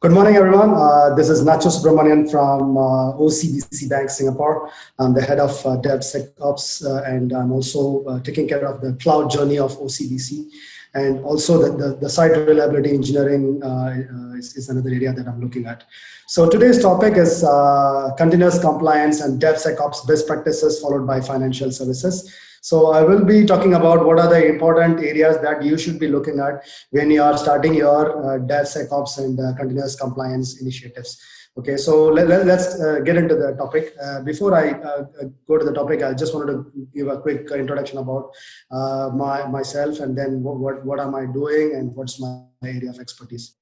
Good morning, everyone. This is Nacho Subramanian from OCBC Bank, Singapore. I'm the head of DevSecOps, and I'm also taking care of the cloud journey of OCBC. And also the site reliability engineering is another area that I'm looking at. So today's topic is continuous compliance and DevSecOps best practices followed by financial services. So I will be talking about what are the important areas that you should be looking at when you are starting your DevSecOps and continuous compliance initiatives. Okay, so let's get into the topic. Before I go to the topic, I just wanted to give a quick introduction about myself, and then what am I doing and what's my area of expertise.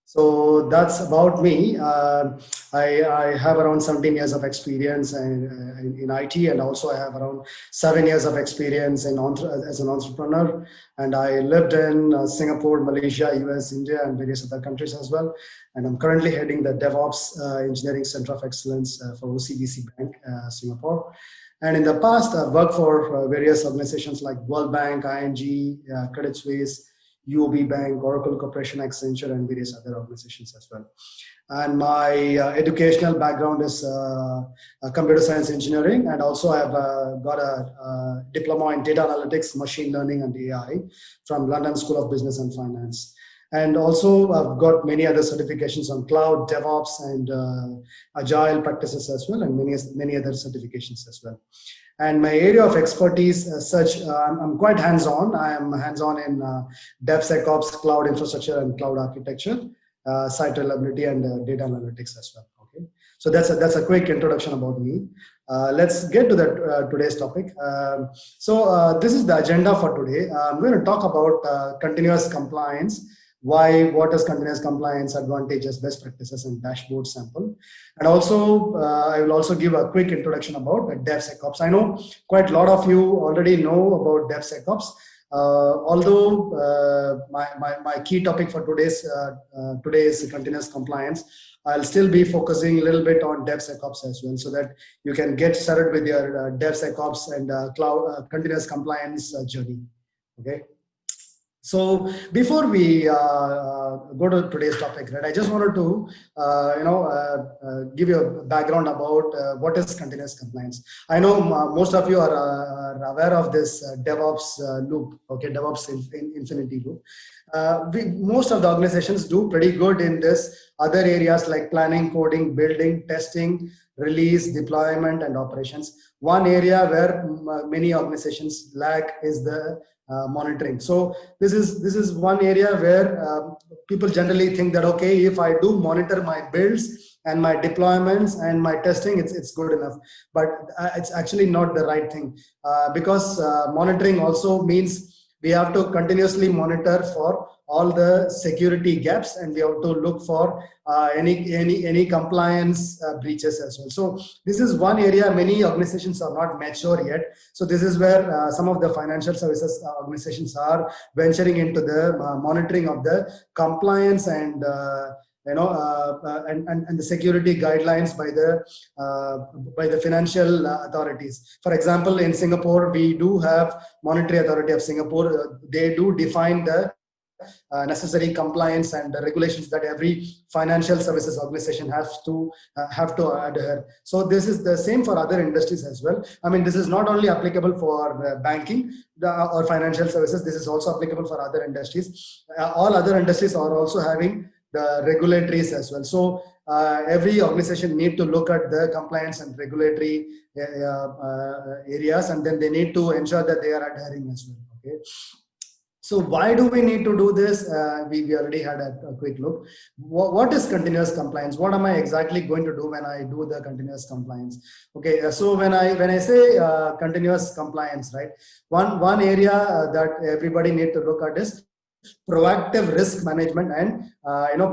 So that's about me. I have around 17 years of experience in IT, and also I have around 7 years of experience as an entrepreneur. And I lived in Singapore, Malaysia, US, India, and various other countries as well. And I'm currently heading the DevOps Engineering Center of Excellence for OCBC Bank, Singapore. And in the past, I've worked for various organizations like World Bank, ING, Credit Suisse, UOB Bank, Oracle Corporation, Accenture, and various other organizations as well. And my educational background is computer science engineering, and also I've got a diploma in data analytics, machine learning, and AI from London School of Business and Finance. And also I've got many other certifications on cloud, DevOps, and agile practices as well, and many other certifications as well. And my area of expertise as such, I'm quite hands-on. I am hands-on in DevSecOps, cloud infrastructure and cloud architecture, site reliability, and data analytics as well. Okay, so that's a quick introduction about me. Let's get to today's topic. This is the agenda for today. I'm going to talk about continuous compliance. What is continuous compliance, advantages, best practices, and dashboard sample. And also, I will also give a quick introduction about DevSecOps. I know quite a lot of you already know about DevSecOps, although my key topic for today is continuous compliance. I'll still be focusing a little bit on DevSecOps as well, so that you can get started with your DevSecOps and cloud continuous compliance journey. Okay. So before we go to today's topic, right, I just wanted to give you a background about what is continuous compliance. I know most of you are aware of this DevOps loop, okay, DevOps infinity loop. Most of the organizations do pretty good in this other areas like planning, coding, building, testing, release, deployment, and operations. One area where many organizations lack is the monitoring. So this is one area where people generally think that, okay, if I do monitor my builds and my deployments and my testing, it's good enough. But it's actually not the right thing, because monitoring also means we have to continuously monitor for all the security gaps, and we have to look for any compliance breaches as well. So this is one area many organizations are not mature yet. So this is where some of the financial services organizations are venturing into the monitoring of the compliance and and the security guidelines by the financial authorities. For example, in Singapore, we do have Monetary Authority of Singapore. They do define the necessary compliance and the regulations that every financial services organization has to adhere. So this is the same for other industries as well. I mean, this is not only applicable for banking or financial services. This is also applicable for other industries. All other industries are also having the regulatories as well. So every organization need to look at the compliance and regulatory areas, and then they need to ensure that they are adhering as well. Okay. So why do we need to do this? We already had a quick look. What is continuous compliance? What am I exactly going to do when I do the continuous compliance? Okay, so when I say continuous compliance, right? One area that everybody need to look at is proactive risk management and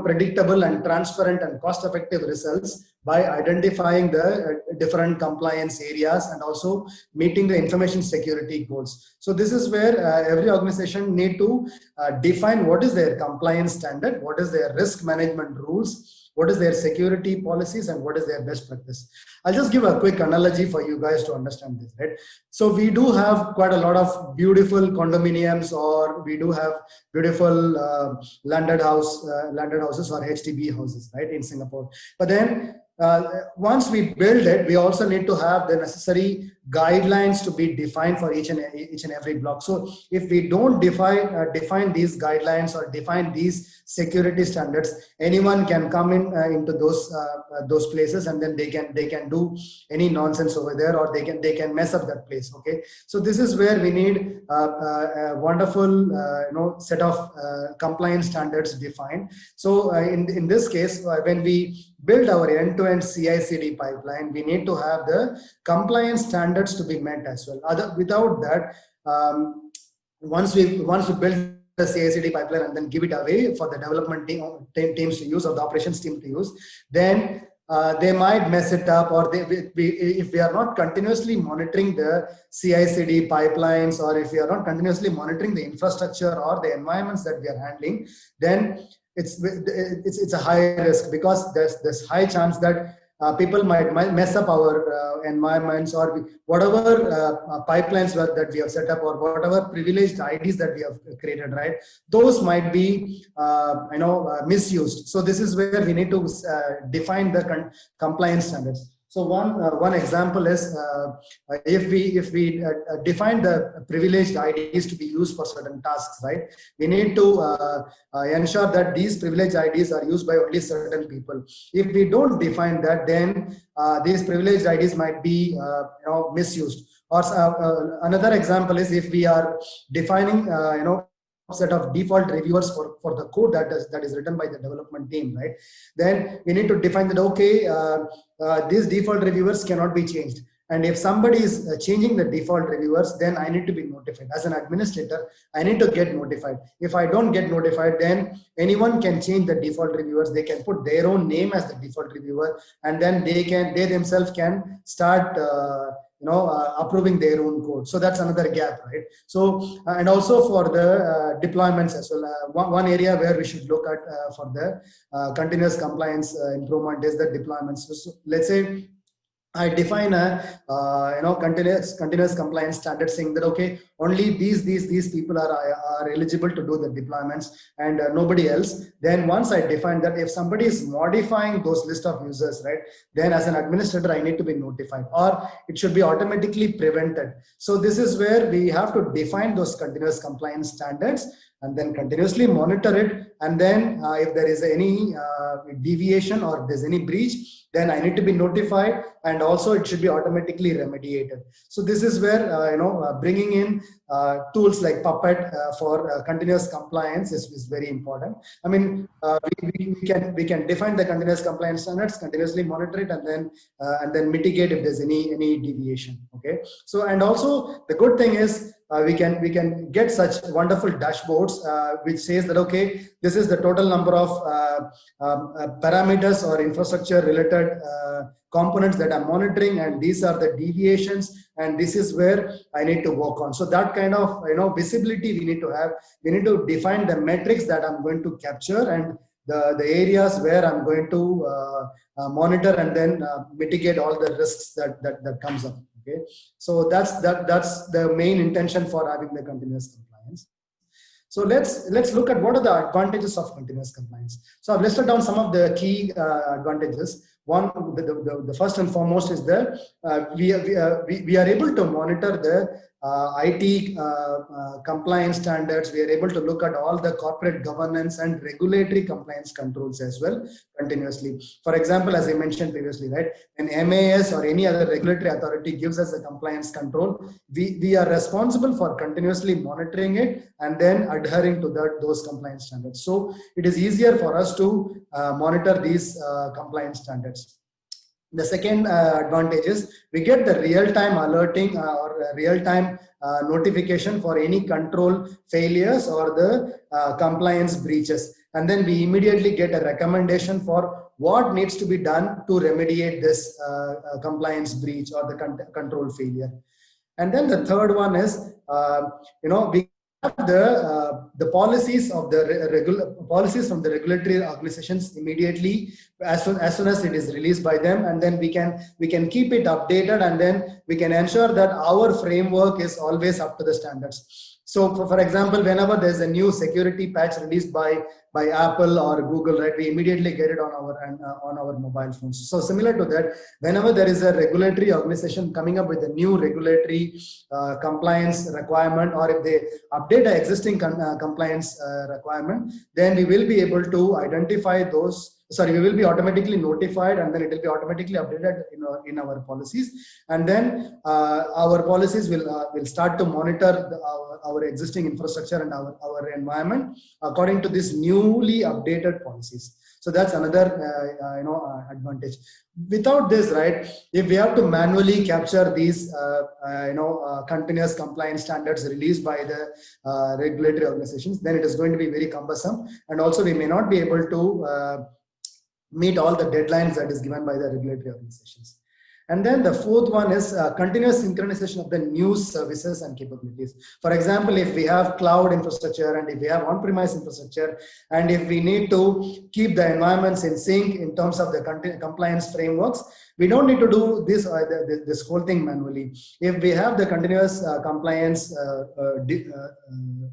predictable and transparent and cost-effective results by identifying the different compliance areas and also meeting the information security goals. So this is where every organization need to define what is their compliance standard, what is their risk management rules, what is their security policies, and what is their best practice. I'll just give a quick analogy for you guys to understand this, right? So we do have quite a lot of beautiful condominiums, or we do have beautiful landed houses or HDB houses, right, in Singapore. But then once we build it, we also need to have the necessary guidelines to be defined for each and every block. So if we don't define these guidelines or define these security standards, anyone can come in into those places, and then they can do any nonsense over there, or they can mess up that place. Okay, so this is where we need a wonderful set of compliance standards defined. So in this case, when we build our end-to-end CI/CD pipeline, we need to have the compliance standards to be met as well. Without that, once we build the CI/CD pipeline and then give it away for the development teams to use, or the operations team to use, then they might mess it up, or if we are not continuously monitoring the CI/CD pipelines, or if we are not continuously monitoring the infrastructure or the environments that we are handling, then it's a high risk, because there's high chance that people might mess up our environments, or whatever pipelines that we have set up, or whatever privileged IDs that we have created, right? Those might be misused. So this is where we need to define the compliance standards. So one example is if we define the privileged IDs to be used for certain tasks, right? We need to ensure that these privileged IDs are used by only certain people. If we don't define that, then these privileged IDs might be misused. Or another example is if we are defining set of default reviewers for the code that is written by the development team, right? Then we need to define that, okay, these default reviewers cannot be changed. And if somebody is changing the default reviewers, then I need to be notified. As an administrator, I need to get notified. If I don't get notified, then anyone can change the default reviewers. They can put their own name as the default reviewer, and then they themselves can start approving their own code. So that's another gap, right? So and also for the deployments as well, one area where we should look at for the continuous compliance improvement is the deployments. So let's say I define a continuous compliance standard, saying that, okay, only these people are eligible to do the deployments, and nobody else. Then once I define that, if somebody is modifying those list of users, right, then as an administrator I need to be notified, or it should be automatically prevented. So this is where we have to define those continuous compliance standards and then continuously monitor it. And then if there is any deviation or if there's any breach, then I need to be notified, and also it should be automatically remediated. So this is where bringing in tools like Puppet for continuous compliance is very important. I mean, we can define the continuous compliance standards, continuously monitor it, and then mitigate if there's any deviation. Okay. So, and also the good thing is we can get such wonderful dashboards which says that, okay, this is the total number of parameters or infrastructure related components that I'm monitoring, and these are the deviations, and this is where I need to work on. So that kind of visibility we need to have. We need to define the metrics that I'm going to capture, and the areas where I'm going to monitor, and then mitigate all the risks that comes up. Okay, so that's the main intention for having the continuous compliance. So let's look at what are the advantages of continuous compliance. So I've listed down some of the key advantages. One, the first and foremost is that we are able to monitor the IT compliance standards. We are able to look at all the corporate governance and regulatory compliance controls as well continuously. For example, as I mentioned previously, right, an MAS or any other regulatory authority gives us a compliance control. We are responsible for continuously monitoring it and then adhering to those compliance standards. So it is easier for us to monitor these compliance standards. The second advantage is we get the real-time alerting or real-time notification for any control failures or the compliance breaches. And then we immediately get a recommendation for what needs to be done to remediate this compliance breach or the control failure. And then the third one is, we have the policies of the policies from the regulatory organizations immediately as soon as it is released by them, and then we can keep it updated, and then we can ensure that our framework is always up to the standards. So for example, whenever there's a new security patch released by Apple or Google, right, we immediately get it on our mobile phones. So similar to that, whenever there is a regulatory organization coming up with a new regulatory compliance requirement, or if they update an existing compliance requirement, then we will be able to identify those. Sorry, we will be automatically notified, and then it will be automatically updated in our policies, and then our policies will start to monitor our existing infrastructure and our environment according to this newly updated policies. So that's another advantage. Without this, right, if we have to manually capture these continuous compliance standards released by the regulatory organizations, then it is going to be very cumbersome, and also we may not be able to meet all the deadlines that is given by the regulatory organizations. And then the fourth one is continuous synchronization of the news services and capabilities. For example, if we have cloud infrastructure, and if we have on-premise infrastructure, and if we need to keep the environments in sync in terms of the compliance frameworks, we don't need to do this whole thing manually. If we have the continuous compliance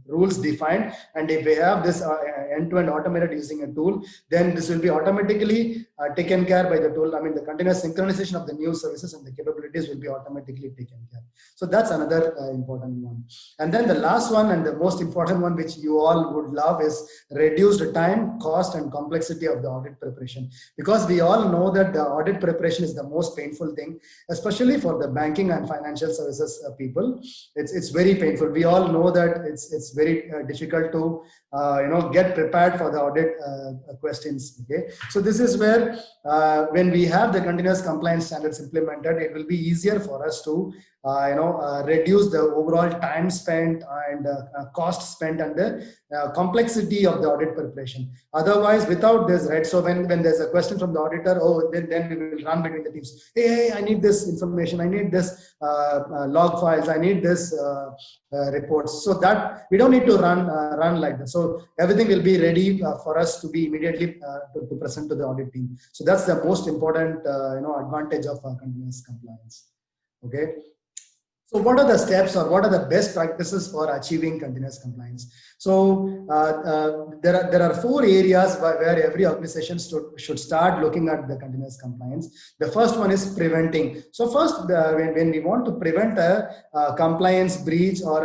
rules defined, and if we have this end-to-end automated using a tool, then this will be automatically taken care by the tool. I mean, the continuous synchronization of the news services and the capabilities will be automatically taken care. So that's another important one. And then the last one, and the most important one, which you all would love, is reduced time, cost, and complexity of the audit preparation. Because we all know that the audit preparation is the most painful thing, especially for the banking and financial services people. It's very painful. We all know that it's very difficult to get prepared for the audit questions. Okay, so this is where when we have the continuous compliance standards implemented, it will be easier for us to reduce the overall time spent and cost spent and the complexity of the audit preparation. Otherwise, without this, right, so when there's a question from the auditor, then we will run between the teams. Hey, I need this information, I need this log files, I need this reports. So that we don't need to run like that. So everything will be ready for us to be immediately to present to the audit team. So that's the most important advantage of continuous compliance. Okay. So what are the steps, or what are the best practices for achieving continuous compliance? So there are 4 areas where every organization should start looking at the continuous compliance. The first one is preventing. So first, when we want to prevent a compliance breach or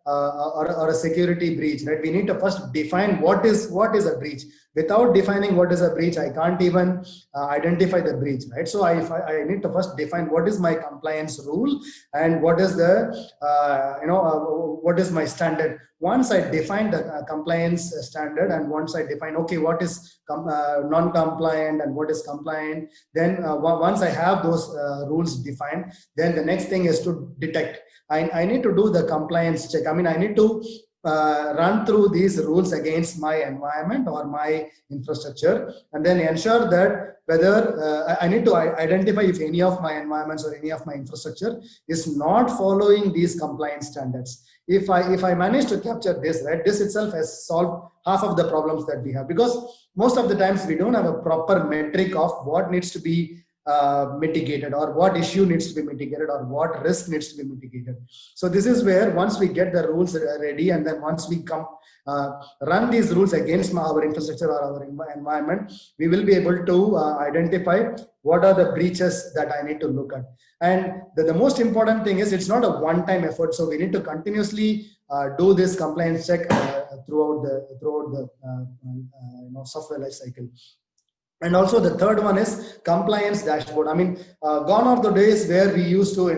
a security breach, right, we need to first define what is a breach. Without defining what is a breach, I can't even identify the breach, right? So I need to first define what is my compliance rule and what is the what is my standard. Once I define the compliance standard, and once I define, okay, what is non-compliant and what is compliant, then once I have those rules defined, then the next thing is to detect. I need to do the compliance check. I mean, I need to run through these rules against my environment or my infrastructure, and then ensure that whether I need to identify if any of my environments or any of my infrastructure is not following these compliance standards. If I manage to capture this, right, this itself has solved half of the problems that we have, because most of the times we don't have a proper metric of what needs to be mitigated, or what issue needs to be mitigated, or what risk needs to be mitigated. So this is where, once we get the rules ready, and then once we run these rules against our infrastructure or our environment, we will be able to identify what are the breaches that I need to look at. And the most important thing is, it's not a one-time effort. So we need to continuously do this compliance check throughout the software life cycle. And also the third one is compliance dashboard. I mean, gone are the days where we used to,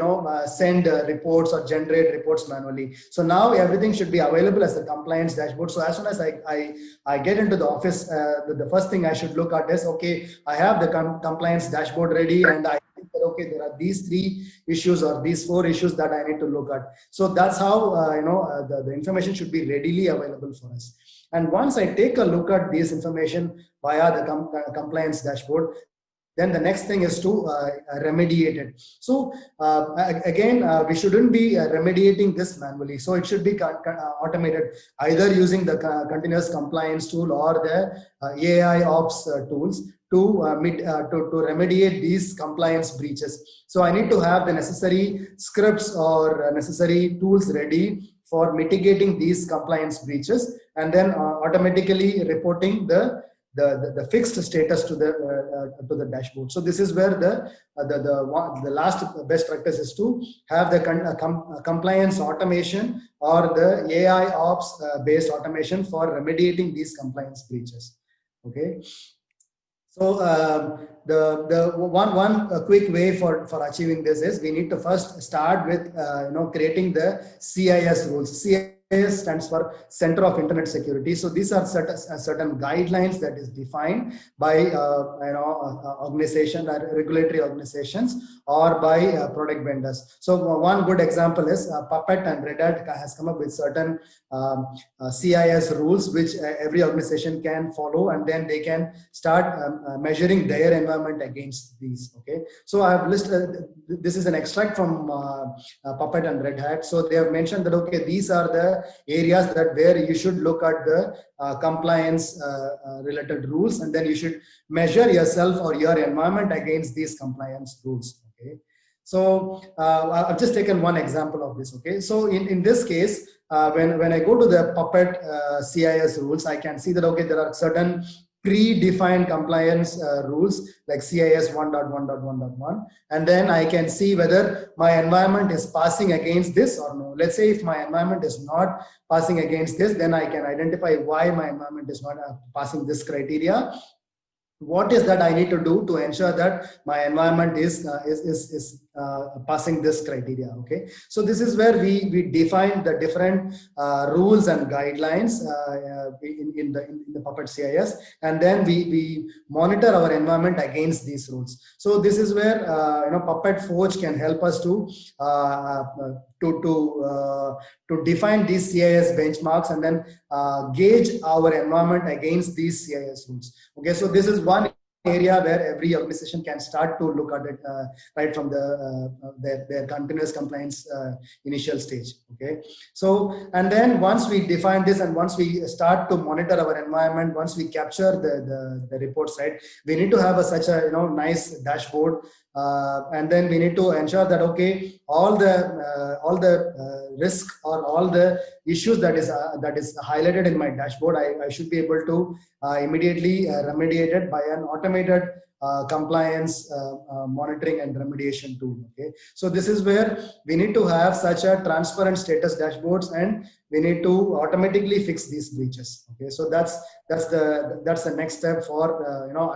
send reports or generate reports manually. So now everything should be available as a compliance dashboard. So as soon as I get into the office, the first thing I should look at is, okay, I have the compliance dashboard ready, and I think that, okay, there are these 3 issues or these 4 issues that I need to look at. So that's how, the information should be readily available for us. And once I take a look at this information via the compliance dashboard, then the next thing is to remediate it. So again, we shouldn't be remediating this manually. So it should be automated, either using the continuous compliance tool or the AI ops tools to remediate these compliance breaches. So I need to have the necessary scripts or necessary tools ready for mitigating these compliance breaches, and then automatically reporting the fixed status to the dashboard. So this is where the last best practice is to have the compliance automation or the AI ops based automation for remediating these compliance breaches. Okay. So the one quick way for achieving this is we need to first start with creating the CIS rules. CIS stands for Center of Internet Security. So these are certain guidelines that is defined by organization, regulatory organizations, or by product vendors. So one good example is Puppet and Red Hat has come up with certain CIS rules which every organization can follow, and then they can start measuring their environment against these. Okay, so I have listed this is an extract from Puppet and Red Hat. So they have mentioned that okay, these are the areas that where you should look at the compliance related rules, and then you should measure yourself or your environment against these compliance rules. Okay, so I've just taken one example of this. Okay, so in this case, when I go to the Puppet CIS rules, I can see that okay, there are certain predefined compliance rules like CIS 1.1.1.1, and then I can see whether my environment is passing against this or no. Let's say if my environment is not passing against this, then I can identify why my environment is not passing this criteria. What is that I need to do to ensure that my environment is passing this criteria? Okay, so this is where we define the different rules and guidelines in the Puppet CIS, and then we monitor our environment against these rules. So this is where Puppet Forge can help us to define these CIS benchmarks and then gauge our environment against these CIS rules. Okay, so this is one area where every organization can start to look at it right from their continuous compliance initial stage. Okay, so and then once we define this and once we start to monitor our environment, once we capture the reports, right, we need to have such a nice dashboard, and then we need to ensure that okay, all the risk or all the issues that is highlighted in my dashboard, I should be able to immediately remediate it by an automated compliance monitoring and remediation tool. Okay, so this is where we need to have such a transparent status dashboards, and we need to automatically fix these breaches. Okay, so that's the next step for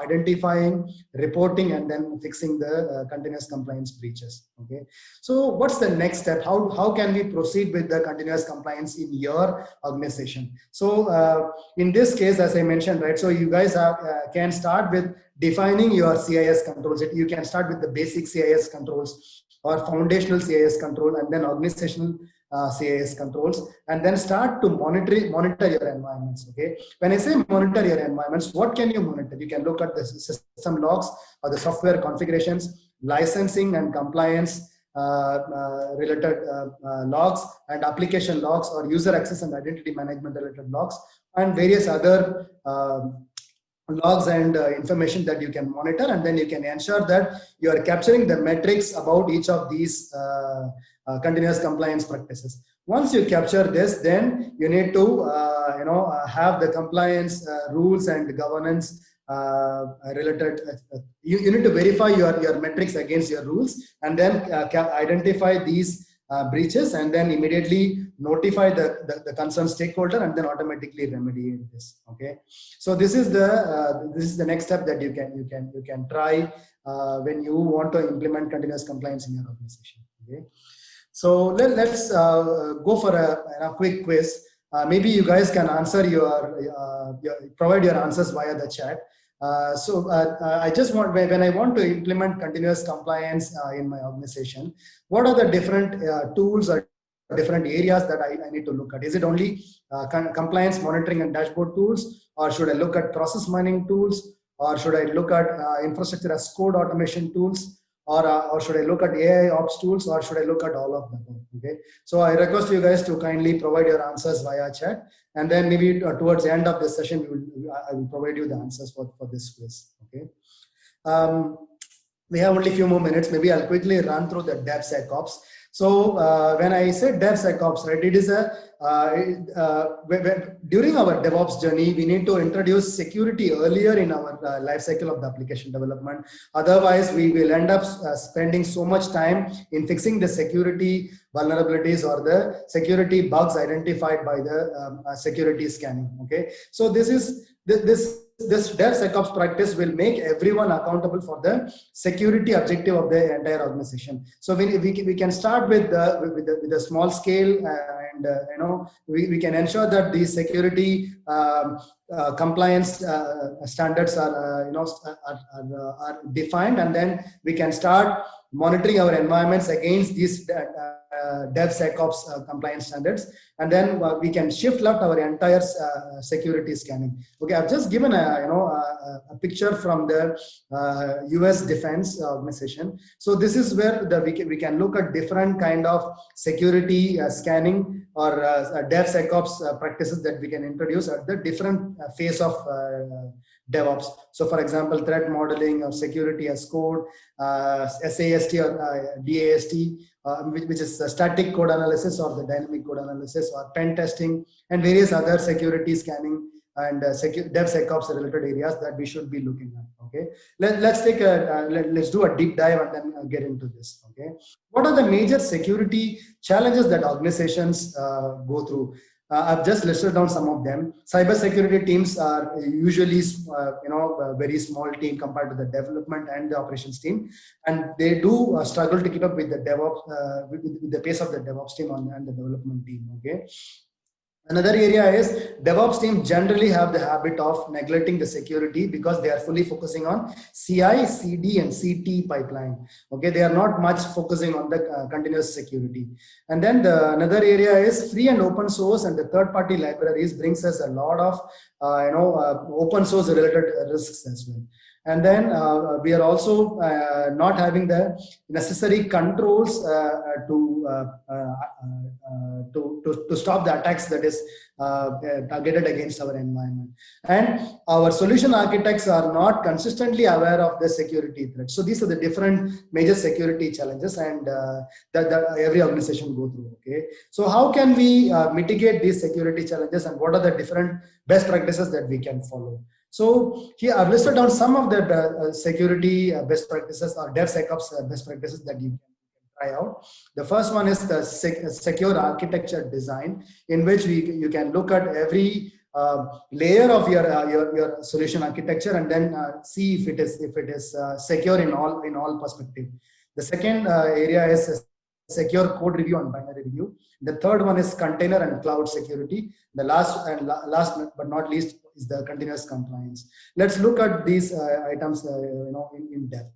identifying, reporting, and then fixing the continuous compliance breaches. Okay, so what's the next step? How can we proceed with the continuous compliance in your organization? So in this case, as I mentioned, right, so you guys can start with defining your CIS controls. You can start with the basic CIS controls or foundational CIS control, and then organizational CIS controls, and then start to monitor your environments. Okay, when I say monitor your environments, what can you monitor? You can look at the system logs or the software configurations, licensing and compliance related logs, and application logs or user access and identity management related logs, and various other logs and information that you can monitor, and then you can ensure that you are capturing the metrics about each of these continuous compliance practices. Once you capture this, then you need to have the compliance rules and governance related. You need to verify your metrics against your rules, and then identify these breaches, and then immediately notify the concerned stakeholder, and then automatically remediate this. Okay, so this is the next step that you can try when you want to implement continuous compliance in your organization. Okay, so let's go for a quick quiz. Maybe you guys can answer provide your answers via the chat. I just want, when I want to implement continuous compliance in my organization, what are the different tools or different areas that I need to look at? Is it only compliance monitoring and dashboard tools, or should I look at process mining tools, or should I look at infrastructure as code automation tools, or should I look at AI ops tools, or should I look at all of them? Okay, so I request you guys to kindly provide your answers via chat, and then maybe towards the end of this session, I will provide you the answers for this quiz. Okay. We have only a few more minutes. Maybe I'll quickly run through the DevSecOps. So when I said DevSecOps, right, it is during our DevOps journey, we need to introduce security earlier in our life cycle of the application development. Otherwise, we will end up spending so much time in fixing the security vulnerabilities or the security bugs identified by the security scanning. Okay, so this DevSecOps practice will make everyone accountable for the security objective of the entire organization. So we can start with the small scale, and we can ensure that these security compliance standards are are defined, and then we can start monitoring our environments against these DevSecOps compliance standards, and then we can shift left our entire security scanning. Okay, I've just given a picture from the US Defense Organization. So this is where we can look at different kind of security scanning or DevSecOps practices that we can introduce at the different phase of DevOps. So for example, threat modeling or security as code, SAST or DAST, which is static code analysis or the dynamic code analysis, or pen testing, and various other security scanning and DevSecOps related areas that we should be looking at. Okay, let's do a deep dive and then get into this. Okay, what are the major security challenges that organizations go through? I've just listed down some of them. Cybersecurity teams are usually, a very small team compared to the development and the operations team, and they do struggle to keep up with the DevOps, with the pace of the DevOps team and the development team. Okay. Another area is DevOps teams generally have the habit of neglecting the security because they are fully focusing on CI, CD, and CT pipeline. Okay, they are not much focusing on the continuous security. And then another area is free and open source and the third-party libraries brings us a lot of open source related risks as well. And then we are also not having the necessary controls to stop the attacks that is targeted against our environment. And our solution architects are not consistently aware of the security threats. So these are the different major security challenges and that every organization go through. Okay, so how can we mitigate these security challenges, and what are the different best practices that we can follow? So here I've listed down some of the security best practices or DevSecOps best practices that you can try out. The first one is the secure architecture design, in which you can look at every layer of your solution architecture and then see if it is secure in all perspective. The second area is secure code review and binary review. The third one is container and cloud security. The last but not least is the continuous compliance. Let's look at these items in depth.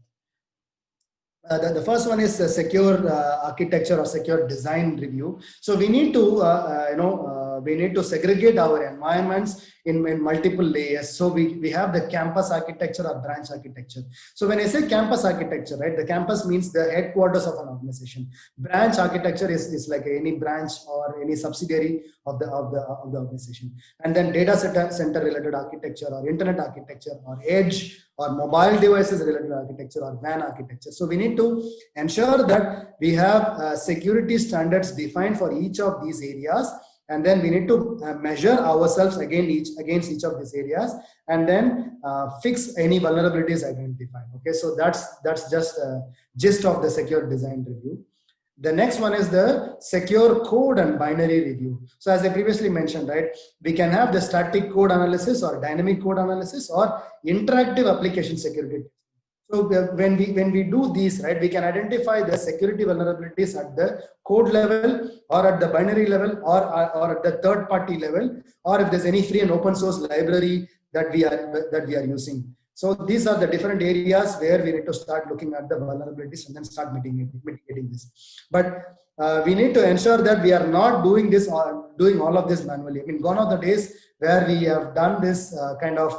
The first one is secure architecture or secure design review. So we need to segregate our environments in multiple layers. So we have the campus architecture or branch architecture. So when I say campus architecture, right, the campus means the headquarters of an organization. Branch architecture is like any branch or any subsidiary of the organization. And then data center related architecture or internet architecture or edge or mobile devices related architecture or WAN architecture. So we need to ensure that we have security standards defined for each of these areas, and then we need to measure ourselves against each of these areas, and then fix any vulnerabilities identified. Okay, so that's just a gist of the secure design review. The next one is the secure code and binary review. So as I previously mentioned, right, we can have the static code analysis or dynamic code analysis or interactive application security. So when we do these, right, we can identify the security vulnerabilities at the code level or at the binary level or at the third party level, or if there's any free and open source library that we are using. So these are the different areas where we need to start looking at the vulnerabilities and then start mitigating this. But we need to ensure that we are not doing this or doing all of this manually. I mean, gone are the days where we have done this kind of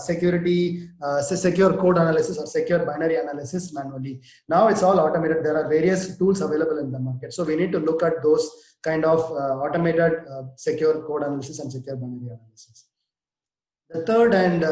security, secure code analysis or secure binary analysis manually. Now it's all automated. There are various tools available in the market, so we need to look at those kind of automated secure code analysis and secure binary analysis. The third and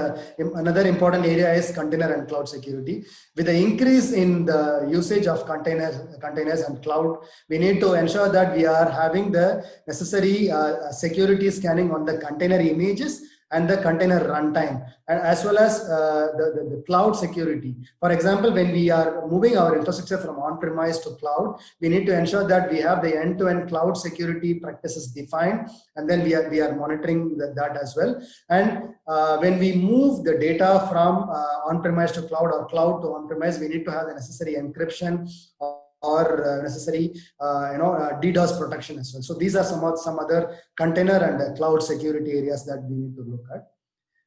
another important area is container and cloud security. With the increase in the usage of containers and cloud, we need to ensure that we are having the necessary security scanning on the container images and the container runtime, and as well as the cloud security. For example, when we are moving our infrastructure from on-premise to cloud, we need to ensure that we have the end-to-end cloud security practices defined, and then we are monitoring that as well. And when we move the data from on-premise to cloud or cloud to on-premise, we need to have the necessary encryption or necessary DDoS protection as well. So these are some other container and cloud security areas that we need to look at.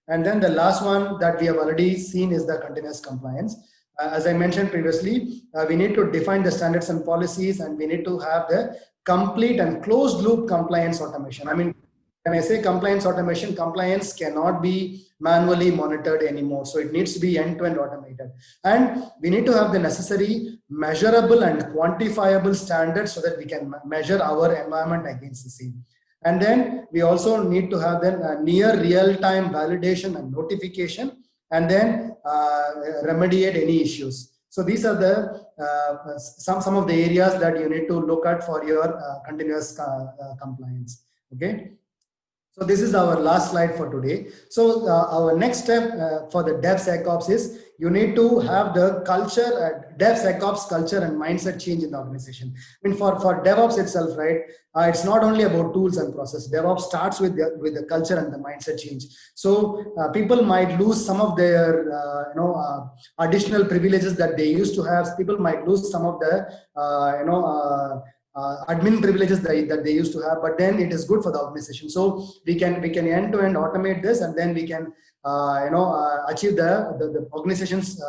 And then the last one that we have already seen is the continuous compliance. As I mentioned previously, we need to define the standards and policies, and we need to have the complete and closed loop compliance automation. I mean, when I say compliance automation, compliance cannot be manually monitored anymore. So it needs to be end-to-end automated. And we need to have the necessary measurable and quantifiable standards so that we can measure our environment against the same. And then we also need to have the near real-time validation and notification, and then remediate any issues. So these are the some of the areas that you need to look at for your continuous compliance. Okay. So this is our last slide for today. So our next step for the DevSecOps is you need to have the culture, DevSecOps culture and mindset change in the organization. I mean, for DevOps itself, right? It's not only about tools and process. DevOps starts with the culture and the mindset change. So people might lose some of their additional privileges that they used to have. People might lose some of the admin privileges that they used to have, but then it is good for the organization. So we can end-to-end automate this, and then we can achieve the organization's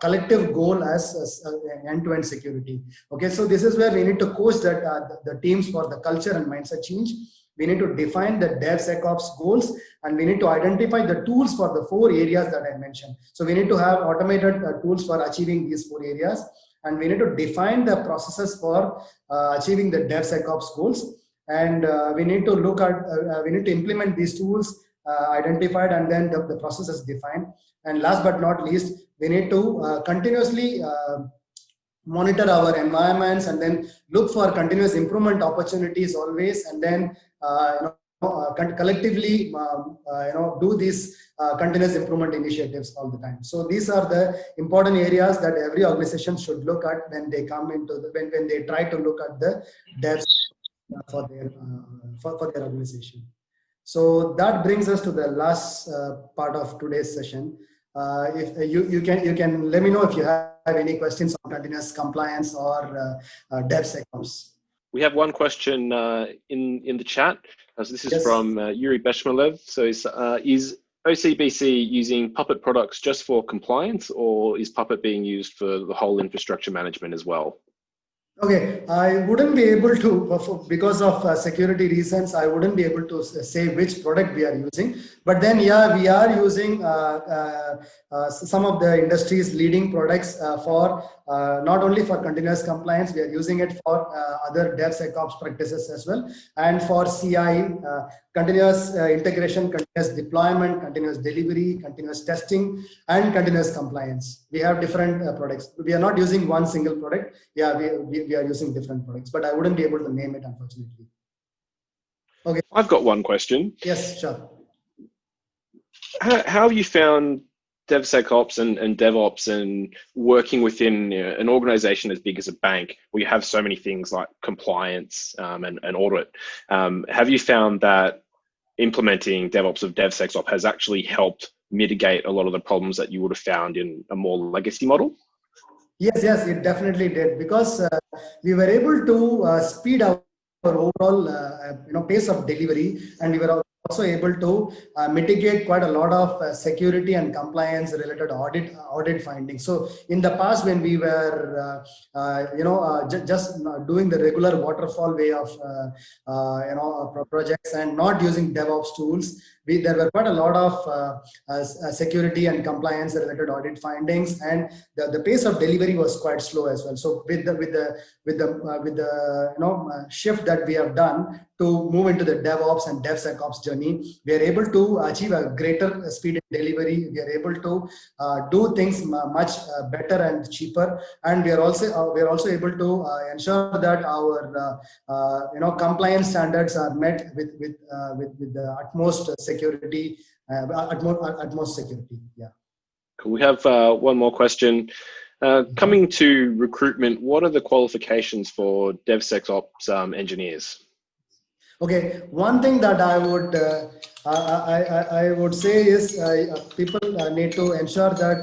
collective goal as end-to-end security. Okay, so this is where we need to coach that the teams for the culture and mindset change. We need to define the DevSecOps goals, and we need to identify the tools for the 4 areas that I mentioned. So we need to have automated tools for achieving these 4 areas. And we need to define the processes for achieving the DevSecOps goals. And we need to look at, we need to implement these tools identified, and then the process is defined. And last but not least, we need to continuously monitor our environments, and then look for continuous improvement opportunities always, and then collectively do these continuous improvement initiatives all the time. So these are the important areas that every organization should look at when they come into when they try to look at the devs for their organization. So that brings us to the last part of today's session. If you can let me know if you have any questions on continuous compliance or DevSecOps. We have one question in the chat. So this is from Yuri Beshmalev. So is OCBC using Puppet products just for compliance, or is Puppet being used for the whole infrastructure management as well? Okay, I wouldn't be able to, because of security reasons, I wouldn't be able to say which product we are using. But then, yeah, we are using some of the industry's leading products for not only for continuous compliance, we are using it for other DevSecOps practices as well, and for CI, continuous integration, continuous deployment, continuous delivery, continuous testing, and continuous compliance. We have different products. We are not using one single product. Yeah, we are using different products, but I wouldn't be able to name it, unfortunately. Okay. I've got one question. Yes, sure. How have you found DevSecOps and DevOps and working within an organization as big as a bank, where you have so many things like compliance and audit? Have you found that implementing DevOps of DevSecOps has actually helped mitigate a lot of the problems that you would have found in a more legacy model? Yes, it definitely did, because we were able to speed up our overall pace of delivery, and we were also able to mitigate quite a lot of security and compliance related audit findings. So in the past, when we were just doing the regular waterfall way of projects and not using DevOps tools, there were quite a lot of security and compliance related audit findings, and the pace of delivery was quite slow as well. So with the shift that we have done to move into the DevOps and DevSecOps journey, we are able to achieve a greater speed in delivery. We are able to do things much better and cheaper, and we are also able to ensure that our compliance standards are met with the utmost security, utmost security. Yeah. Cool. We have one more question. Coming to recruitment, what are the qualifications for DevSecOps engineers? Okay, one thing that I would say is people need to ensure that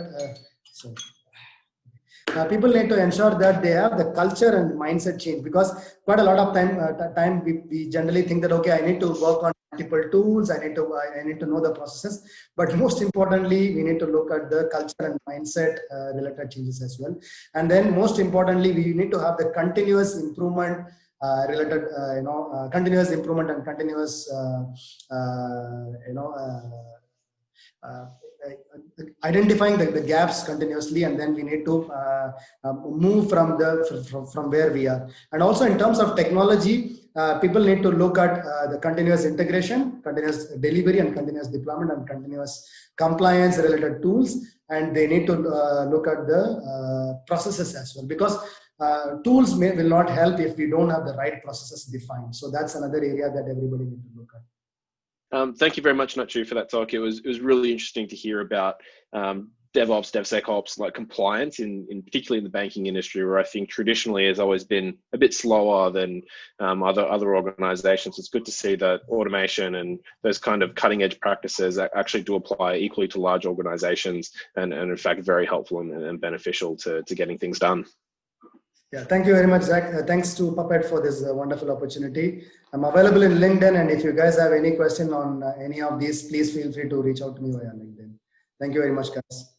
people need to ensure that they have the culture and mindset change, because quite a lot of time we generally think that, okay, I need to work on multiple tools, I need to know the processes, but most importantly we need to look at the culture and mindset related changes as well. And then most importantly, we need to have the continuous improvement continuous improvement and continuous identifying the gaps continuously, and then we need to move from where we are. And also in terms of technology, people need to look at the continuous integration, continuous delivery, and continuous deployment, and continuous compliance related tools, and they need to look at the processes as well, because tools will not help if we don't have the right processes defined. So that's another area that everybody needs to look at. Thank you very much, Nacho, for that talk. It was really interesting to hear about DevOps, DevSecOps, like compliance, particularly in the banking industry, where I think traditionally has always been a bit slower than other organizations. It's good to see that automation and those kind of cutting edge practices actually do apply equally to large organizations, and in fact very helpful and beneficial to getting things done. Yeah, thank you very much, Zach. Thanks to Puppet for this wonderful opportunity. I'm available in LinkedIn, and if you guys have any question on any of these, please feel free to reach out to me via LinkedIn. Thank you very much, guys.